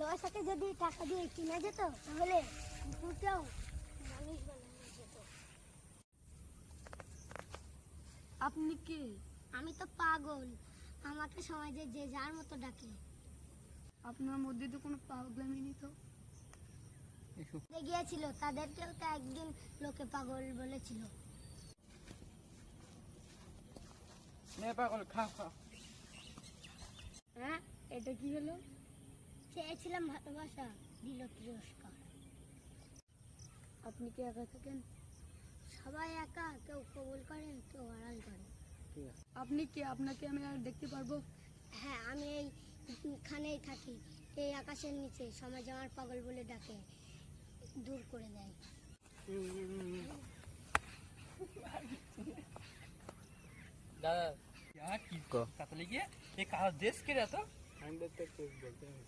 ভালোবাসাকে যদি টাকা দিয়ে কিনা যেত তাহলে কুকুরকেও মানুষ বানানো যেত। আপনি কে? আমি তো পাগল, আমাকে সমাজে যে যার মতো ডাকে। আপনার মধ্যে তো কোনো পাগলামি নেই তো। গিয়েছিল তাদেরকেও তো একদিন লোকে পাগল বলেছিল। পাগল খা খা। হ্যাঁ, এটা কি হলো? চেয়েছিলাম ভালোবাসা, দিল তিরস্কার। আপনি কি একা থাকেন? সবাই একা, কেউ কবুল করে কেউ আড়াল করে। আপনি কি? আপনাকে আমি আর দেখতে পারবো? হ্যাঁ, আমি এইখানেই থাকি, এই আকাশের নিচে। সমাজ আমার পাগল বলে ডাকে, দূর করে দেয়। दादा यहाँ किसको कतले के एक देश के रहता 100 तक बोलते हैं।